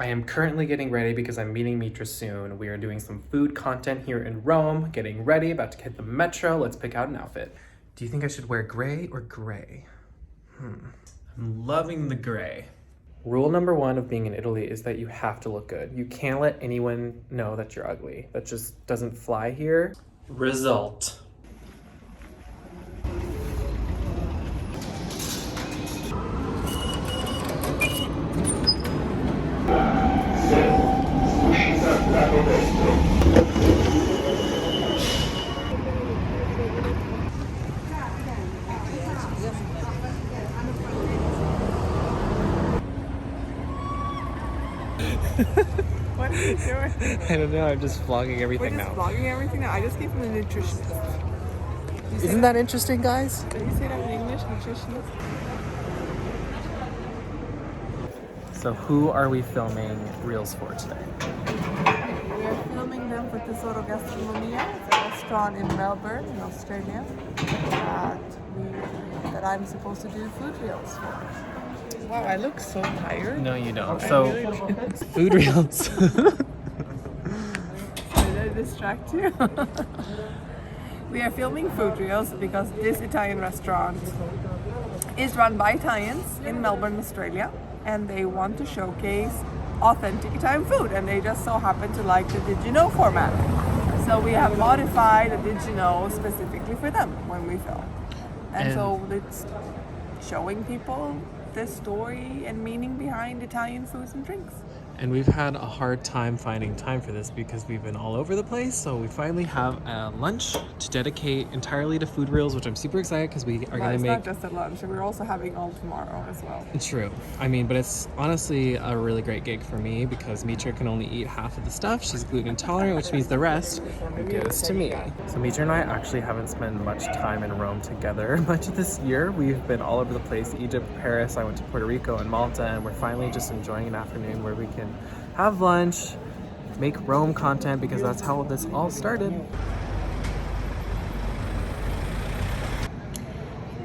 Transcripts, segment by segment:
I am currently getting ready because I'm meeting Mitra soon. We are doing some food content here in Rome, getting ready, about to hit the metro. Let's pick out an outfit. Do you think I should wear gray or gray? I'm loving the gray. Rule number one of being in Italy is that you have to look good. You can't let anyone know that you're ugly. That just doesn't fly here. Result. What are you doing? I don't know, I'm just vlogging everything We're just now. vlogging everything now. I just came from the nutritionist. Isn't that interesting, guys? Did you say that in English, nutritionist? So who are we filming reels for today? We are filming them for Tesoro Gastronomia. It's a restaurant in Melbourne, in Australia, that I'm supposed to do food reels for. Wow, I look so tired. No, you don't. I So, really do. food reels. Did I distract you? We are filming food reels because this Italian restaurant is run by Italians in Melbourne, Australia, and they want to showcase authentic Italian food, and they just so happen to like the Did You Know format. So we have modified the Did You Know specifically for them when we film. And so it's showing people the story and meaning behind Italian foods and drinks. And we've had a hard time finding time for this because we've been all over the place. So we finally have a lunch to dedicate entirely to food reels, which I'm super excited because we are going to It's make. not just at lunch, we're also having all tomorrow as well. True. I mean, but it's honestly a really great gig for me because Mitra can only eat half of the stuff. She's gluten intolerant, which means the rest goes to me. So Mitra and I actually haven't spent much time in Rome together much this year. We've been all over the place, Egypt, Paris, I went to Puerto Rico and Malta, and we're finally just enjoying an afternoon where we can have lunch, make Rome content, because that's how this all started.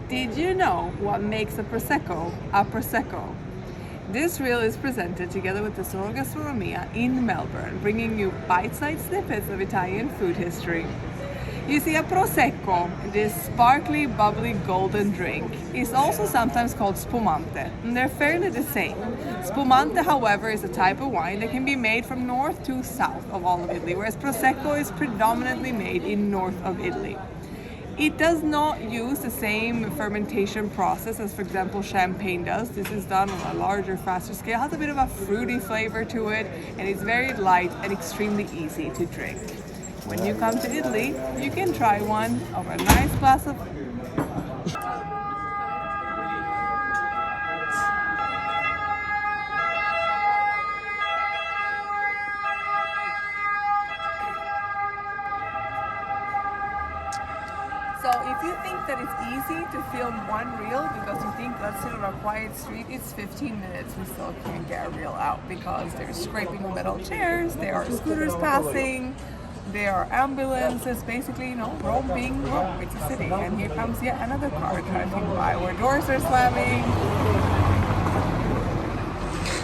Did you know what makes a Prosecco a Prosecco? This reel is presented together with Tesoro Gastronomia in Melbourne, bringing you bite-sized snippets of Italian food history. You see, a Prosecco, this sparkly, bubbly, golden drink, is also sometimes called spumante, and they're fairly the same. Spumante, however, is a type of wine that can be made from north to south of all of Italy, whereas Prosecco is predominantly made in north of Italy. It does not use the same fermentation process as, for example, champagne does. This is done on a larger, faster scale. It has a bit of a fruity flavor to it, and it's very light and extremely easy to drink. When you come to Italy, you can try one over a nice glass of... So if you think that it's easy to film one reel because you think let's sit on a quiet street, it's 15 minutes, we still can't get a reel out because they're scraping on metal chairs, there are scooters passing, there are ambulances, basically, you know, Rome being Rome, it's a city, and here comes yet another car driving by where doors are slamming.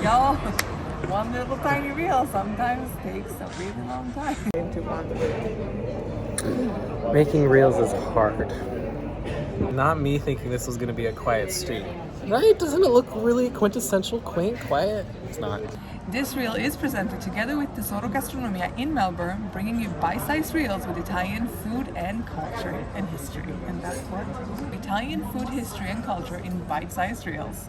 Y'all, one little tiny reel sometimes takes a really long time. Making reels is hard. Not me thinking this was going to be a quiet street. Right? Doesn't it look really quintessential, quaint, quiet? It's not. This reel is presented together with Tesoro Gastronomia in Melbourne, bringing you bite-sized reels with Italian food and culture and history. And that's what Italian food history and culture in bite-sized reels.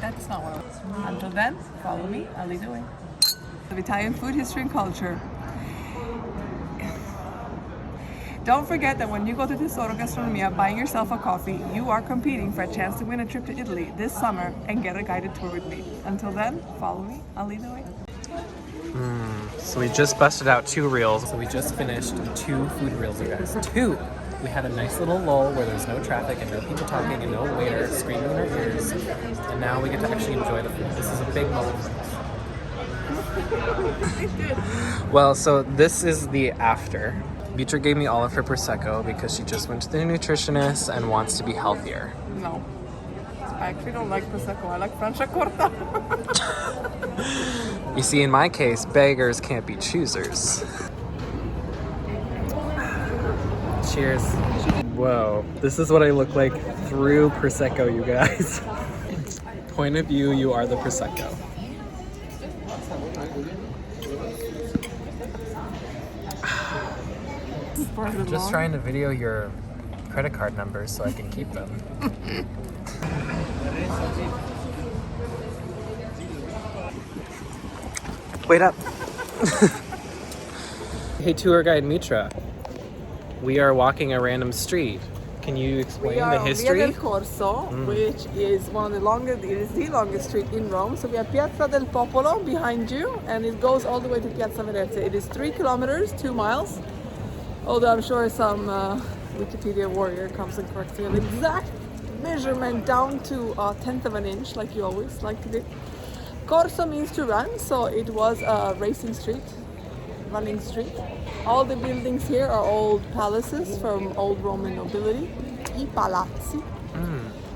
That's not what I was. Until then, follow me, I'll lead the way. Of Italian food history and culture. Don't forget that when you go to Tesoro Gastronomia buying yourself a coffee, you are competing for a chance to win a trip to Italy this summer and get a guided tour with me. Until then, follow me, I'll lead the way. So we just busted out 2 reels. So we just finished 2 food reels, you guys. 2! We had a nice little lull where there's no traffic and no people talking and no waiter screaming in our ears. And now we get to actually enjoy the food. This is a big moment for us. Well, so this is the after. Mitra gave me all of her Prosecco because she just went to the nutritionist and wants to be healthier. No. I actually don't like Prosecco. I like Franciacorta. You see, in my case, beggars can't be choosers. Cheers. Whoa, this is what I look like through Prosecco, you guys. Point of view, you are the Prosecco. Just trying to video your credit card numbers so I can keep them. Wait up. Hey, tour guide Mitra. We are walking a random street. Can you explain the history? Via del Corso, which is one of the longest, it is the longest street in Rome. So we have Piazza del Popolo behind you, and it goes all the way to Piazza Venezia. It is 3 kilometers, 2 miles. Although I'm sure some Wikipedia warrior comes and corrects me on the exact measurement down to a tenth of an inch, like you always like to do. Corso means to run, so it was a racing street, running street. All the buildings here are old palaces from old Roman nobility, I palazzi.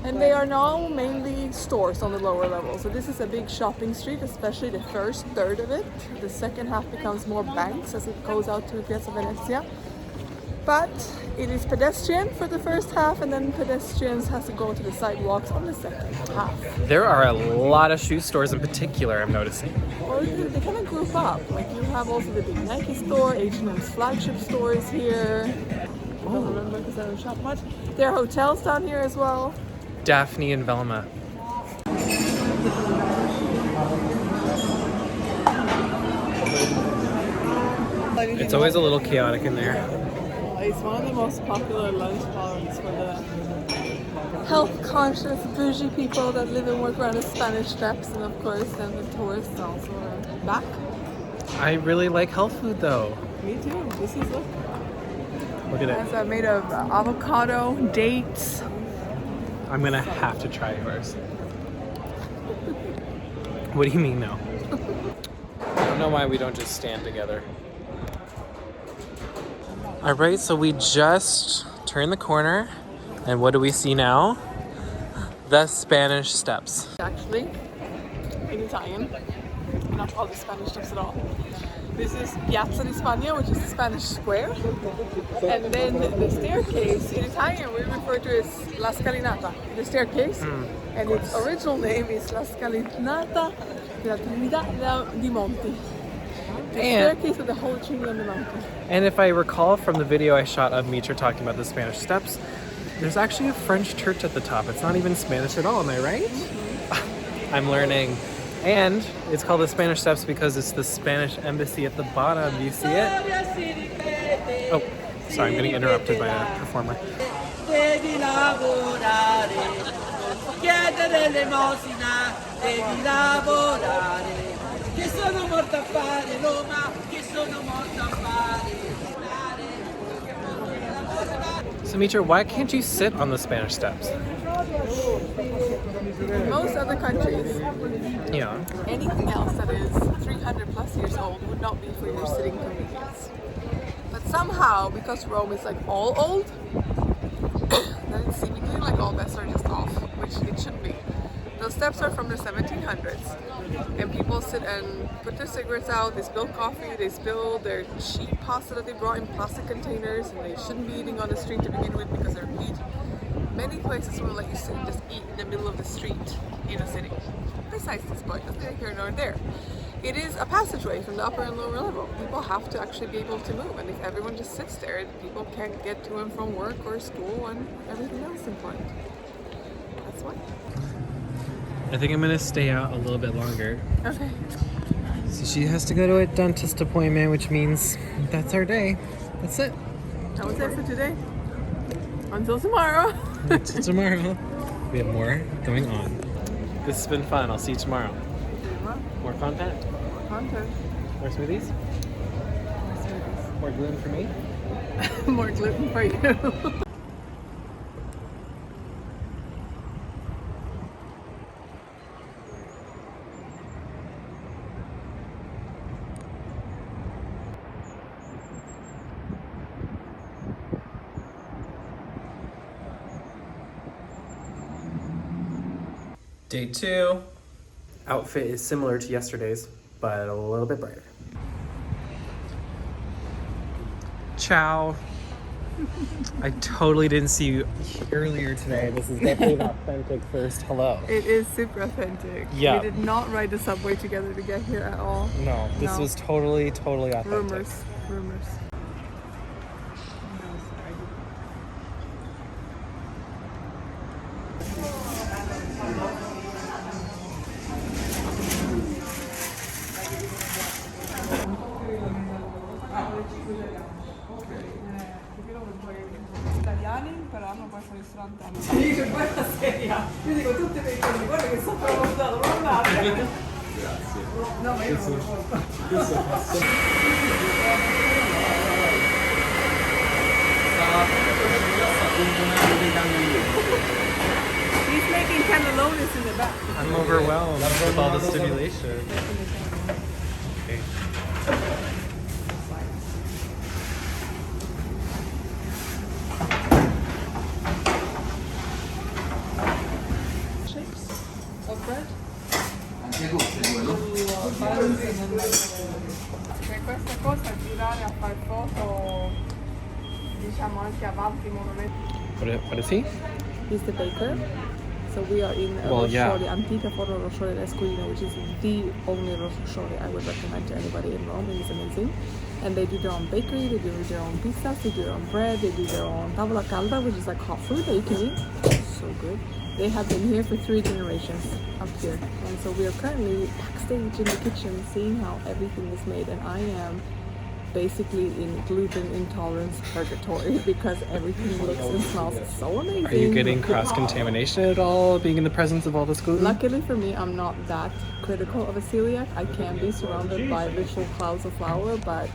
And they are now mainly stores on the lower level. So this is a big shopping street, especially the first third of it. The second half becomes more banks as it goes out to Piazza Venezia. But it is pedestrian for the first half, and then pedestrians have to go to the sidewalks on the second half. There are a lot of shoe stores in particular, I'm noticing. Or they kind of group up. Like you have also the big Nike store, H&M's flagship store is here. I don't remember because I don't shop much. There are hotels down here as well. Daphne and Velma. It's always a little chaotic in there. It's one of the most popular lunch spots for the health-conscious, bougie people that live and work around the Spanish Steps, and of course, then the tourists also are back. I really like health food though. Me too. This is look. Look at it. It's made of avocado, dates. I'm gonna have to try yours. What do you mean no? I don't know why we don't just stand together. All right, so we just turned the corner, and what do we see now? The Spanish Steps. Actually, in Italian, not all the Spanish Steps at all. This is Piazza di Spagna, which is the Spanish square. And then the staircase, in Italian, we refer to as La Scalinata, the staircase. And its original name is La Scalinata della Trinità di Monti. The staircase of the Holy Trinity on the mountain. And if I recall from the video I shot of Mitra talking about the Spanish Steps, there's actually a French church at the top. It's not even Spanish at all, am I right? Mm-hmm. I'm learning. And it's called the Spanish Steps because it's the Spanish embassy at the bottom. Do you see it? Oh, sorry, I'm getting interrupted by a performer. Devi lavorare, chiedere l'elemosina, devi lavorare. Che sono morto a fare Roma, che sono morto a fare. So Mitra, why can't you sit on the Spanish Steps? In most other countries, Yeah. anything else that is 300 plus years old would not be for your sitting convenience. But somehow, because Rome is like all old, then it's seemingly like all bets are just off, which it shouldn't be. Those steps are from the 1700s, and people sit and put their cigarettes out, they spill coffee, they spill their cheap pasta that they brought in plastic containers, and they shouldn't be eating on the street to begin with because they're meat. Many places will let you sit and just eat in the middle of the street in a city. Besides this point, that's neither here nor there. It is a passageway from the upper and lower level. People have to actually be able to move, and if everyone just sits there, people can't get to and from work or school and everything else important. That's why. I think I'm gonna stay out a little bit longer. Okay. So she has to go to a dentist appointment, which means that's our day. That's it. That was it for today. Until tomorrow. Until tomorrow. We have more going on. This has been fun. I'll see you tomorrow. More content? Content. More smoothies? More gluten for me? More gluten for you. Day 2. Outfit is similar to yesterday's, but a little bit brighter. Ciao. I totally didn't see you earlier today. This is definitely an authentic first hello. It is super authentic. Yeah. We did not ride the subway together to get here at all. No, this was totally authentic. Rumors. Italiani, però hanno questo ristorante. Sì, che bella seria. Io dico tutti i miei giorni, guarda che sono tramontato, non andate. Grazie. No, ma io non lo posso. He's making cannellonis in the back. I'm overwhelmed with all the stimulation. Okay. Of bread? Anche quello? Questa cosa girare a fare foto, diciamo anche avanti monumenti. What is he? He's the baker. So we are in Rossoli, Antica Forno Rossoli Esquilino, which is the only Rossoli I would recommend to anybody in Rome. It is amazing. And they do their own bakery, they do their own pizzas, they do their own bread, they do their own tavola calda, which is like hot food that you can eat. So good. They have been here for 3 generations up here. And so we are currently backstage in the kitchen seeing how everything is made. And I am basically in gluten intolerance purgatory because everything looks and smells so amazing. Are you getting cross-contamination at all, being in the presence of all this gluten? Luckily for me, I'm not that critical of a celiac. I can be surrounded by visual clouds of flour, but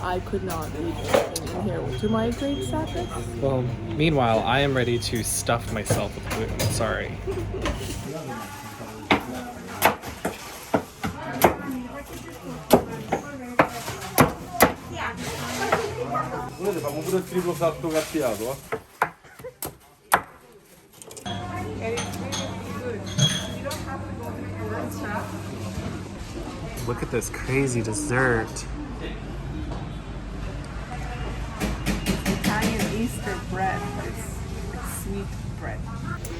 I could not eat anything in here to my great sadness. Well, meanwhile, I am ready to stuff myself with gluten. Sorry. Volete famo pure il triplo salto gattiato, Look at this crazy dessert. Italian Easter bread. It's like sweet bread.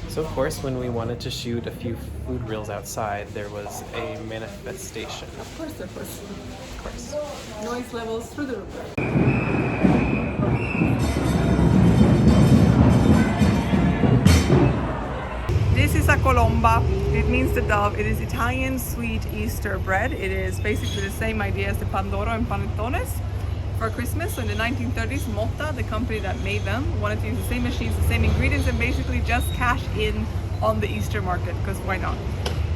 So of course, when we wanted to shoot a few food reels outside, there was a manifestation. Of course there was. Of course. Noise levels through the roof. This is a colomba. It means the dove. It is Italian sweet Easter bread. It is basically the same idea as the pandoro and panettones for Christmas. So in the 1930s, Motta, the company that made them, wanted to use the same machines, the same ingredients, and basically just cash in on the Easter market, because why not?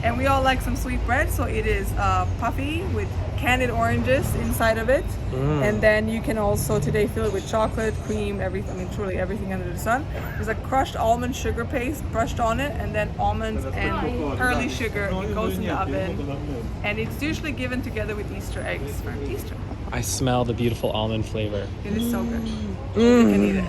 And we all like some sweet bread, so it is puffy with candied oranges inside of it. And then you can also today fill it with chocolate, cream, everything, I mean truly everything under the sun. There's a crushed almond sugar paste brushed on it, and then almonds and pearly sugar. It goes in the oven, and it's usually given together with Easter eggs for Easter. I smell the beautiful almond flavor. It is so good. You can eat it.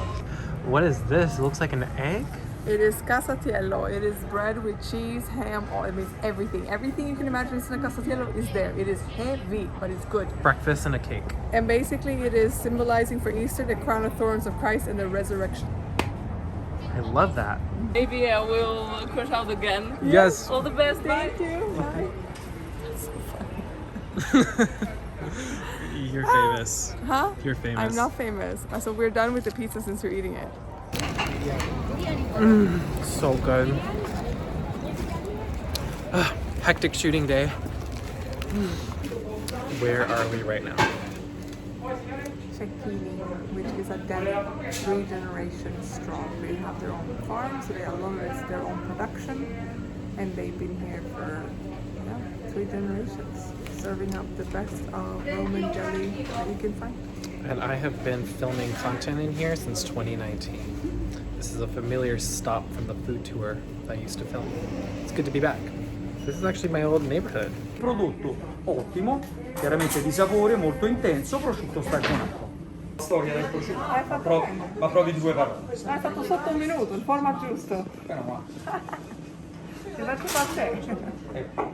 What is this? It looks like an egg? It is casatiello. It is bread with cheese, ham, it means everything. Everything you can imagine is in a casatiello is there. It is heavy, but it's good. Breakfast and a cake. And basically it is symbolizing for Easter the crown of thorns of Christ and the resurrection. I love that. Maybe I will crush out again. Yes. All the best. Thank you. Bye. That's so funny. You're famous. Huh? You're famous. I'm not famous. So we're done with the pizza since you're eating it. So good. Hectic shooting day. Where are we right now? Cecchini, which is a deli 3 generations strong. They have their own farm, so they alone it's their own production, and they've been here for 3 generations, serving up the best of Roman deli that you can find. And I have been filming content in here since 2019. This is a familiar stop from the food tour that I used to film. It's good to be back. This is actually my old neighborhood. Prodotto ottimo, chiaramente di sapore molto intenso, prosciutto stagionato. Storia del prosciutto. Hai fatto bene. Ma provi 2 parole. Hai fatto sotto un minuto, il format giusto. He let him say.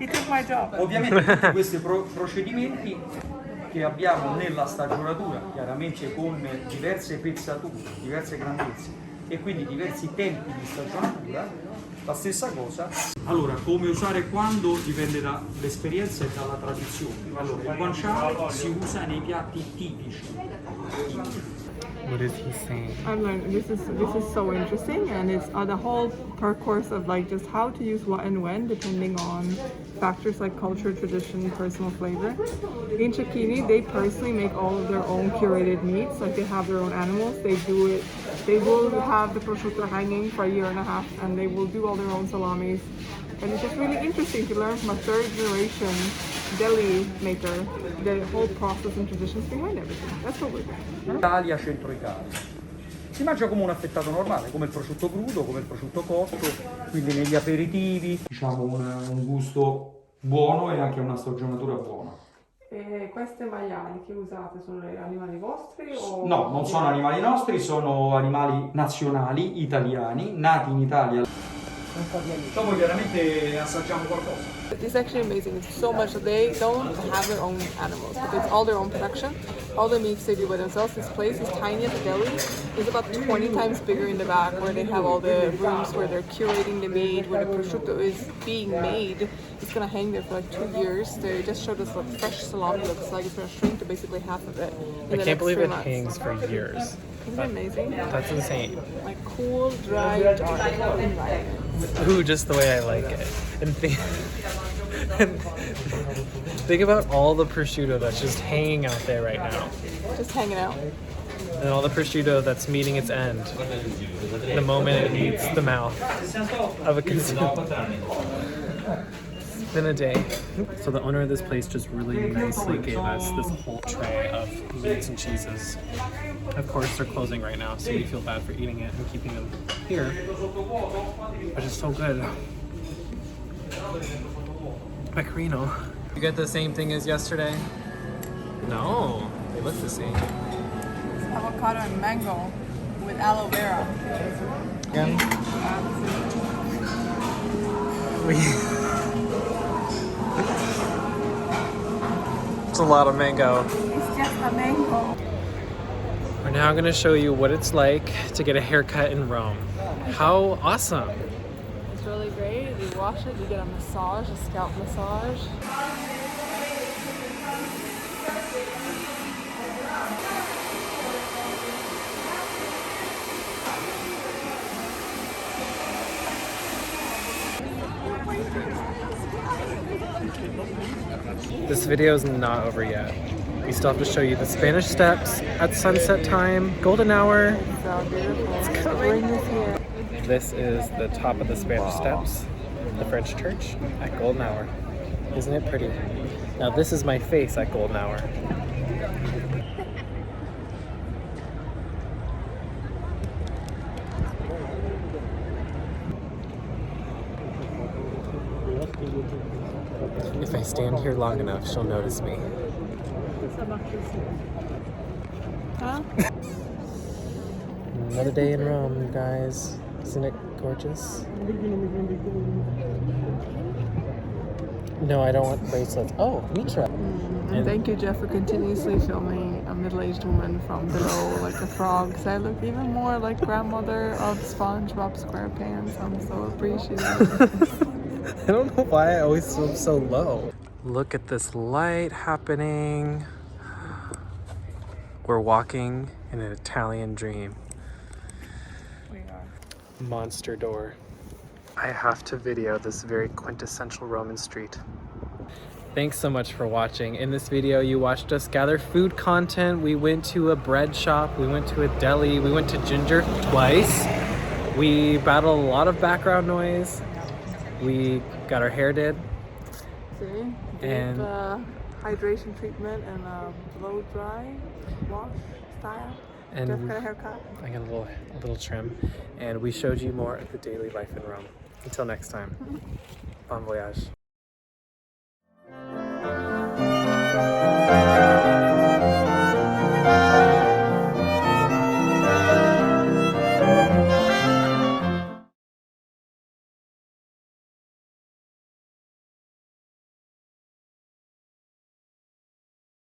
He took my job. Ovviamente tutti questi procedimenti che abbiamo nella stagionatura, chiaramente con diverse pezzature, diverse grandezze e quindi diversi tempi di stagionatura, la stessa cosa. Allora, come usare e quando dipende dall'esperienza e dalla tradizione. Allora, il guanciale si usa nei piatti tipici. What is he saying? I've learned this is so interesting, and it's the whole course of like just how to use what and when depending on factors like culture, tradition, personal flavor. In Cecchini, they personally make all of their own curated meats. Like they have their own animals. They do it. They will have the prosciutto hanging for a year and a half, and they will do all their own salamis. And it's just really interesting to learn from a third generation deli maker the whole process and traditions behind everything. That's what we're doing. Italia, centro Italia. Si mangia come un affettato normale, come il prosciutto crudo, come il prosciutto cotto, quindi negli aperitivi. Diciamo un gusto buono e anche una stagionatura buona. E queste maiali che usate sono animali vostri o? No, non sono animali nostri, sono animali nazionali, italiani, nati in Italia. Dopo chiaramente assaggiamo qualcosa. It's actually amazing. It's so much. They don't have their own animals, but it's all their own production. All the meats they do by themselves. This place is tiny at the deli. It's about 20 times bigger in the back, where they have all the rooms where they're curating the meat, where the prosciutto is being made. It's gonna hang there for like 2 years. They just showed us what fresh salami looks like. It's gonna shrink to basically half of it. I can't believe it hangs for years. Isn't it amazing? That's insane. Like cool, dry, dark environment. Ooh, just the way I like it. And think about all the prosciutto that's just hanging out there right now. Just hanging out. And all the prosciutto that's meeting its end the moment it meets the mouth of a consumer. It's been a day. So the owner of this place just really nicely gave us this whole tray of meats and cheeses. Of course, they're closing right now, so we feel bad for eating it and keeping them here. But it's so good. Pecorino. You get the same thing as yesterday? No, they look the same. Avocado and mango with aloe vera. Again? It's a lot of mango. It's just a mango. We're now going to show you what it's like to get a haircut in Rome. How awesome! It's really great. You wash it, you get a massage, a scalp massage. This video is not over yet. We still have to show you the Spanish Steps at sunset time, golden hour. So beautiful. It's coming. Spring is here. This is the top of the Spanish Steps, the French church at golden hour. Isn't it pretty? Now this is my face at golden hour. If I stand here long enough, she'll notice me. Huh? Another day in Rome, you guys. Isn't it gorgeous? No, I don't want bracelets. Oh, Mitra. And thank you, Jeff, for continuously filming a middle-aged woman from below like a frog. So I look even more like grandmother of SpongeBob SquarePants. I'm so appreciative. I don't know why I always feel so low. Look at this light happening. We're walking in an Italian dream. We are. Monster door. I have to video this very quintessential Roman street. Thanks so much for watching. In this video, you watched us gather food content. We went to a bread shop. We went to a deli. We went to Ginger twice. We battled a lot of background noise. We got our hair did. See? And hydration treatment and blow dry wash style. And Jeff got a haircut. I got a little trim. And we showed you more of the daily life in Rome. Until next time, bon voyage.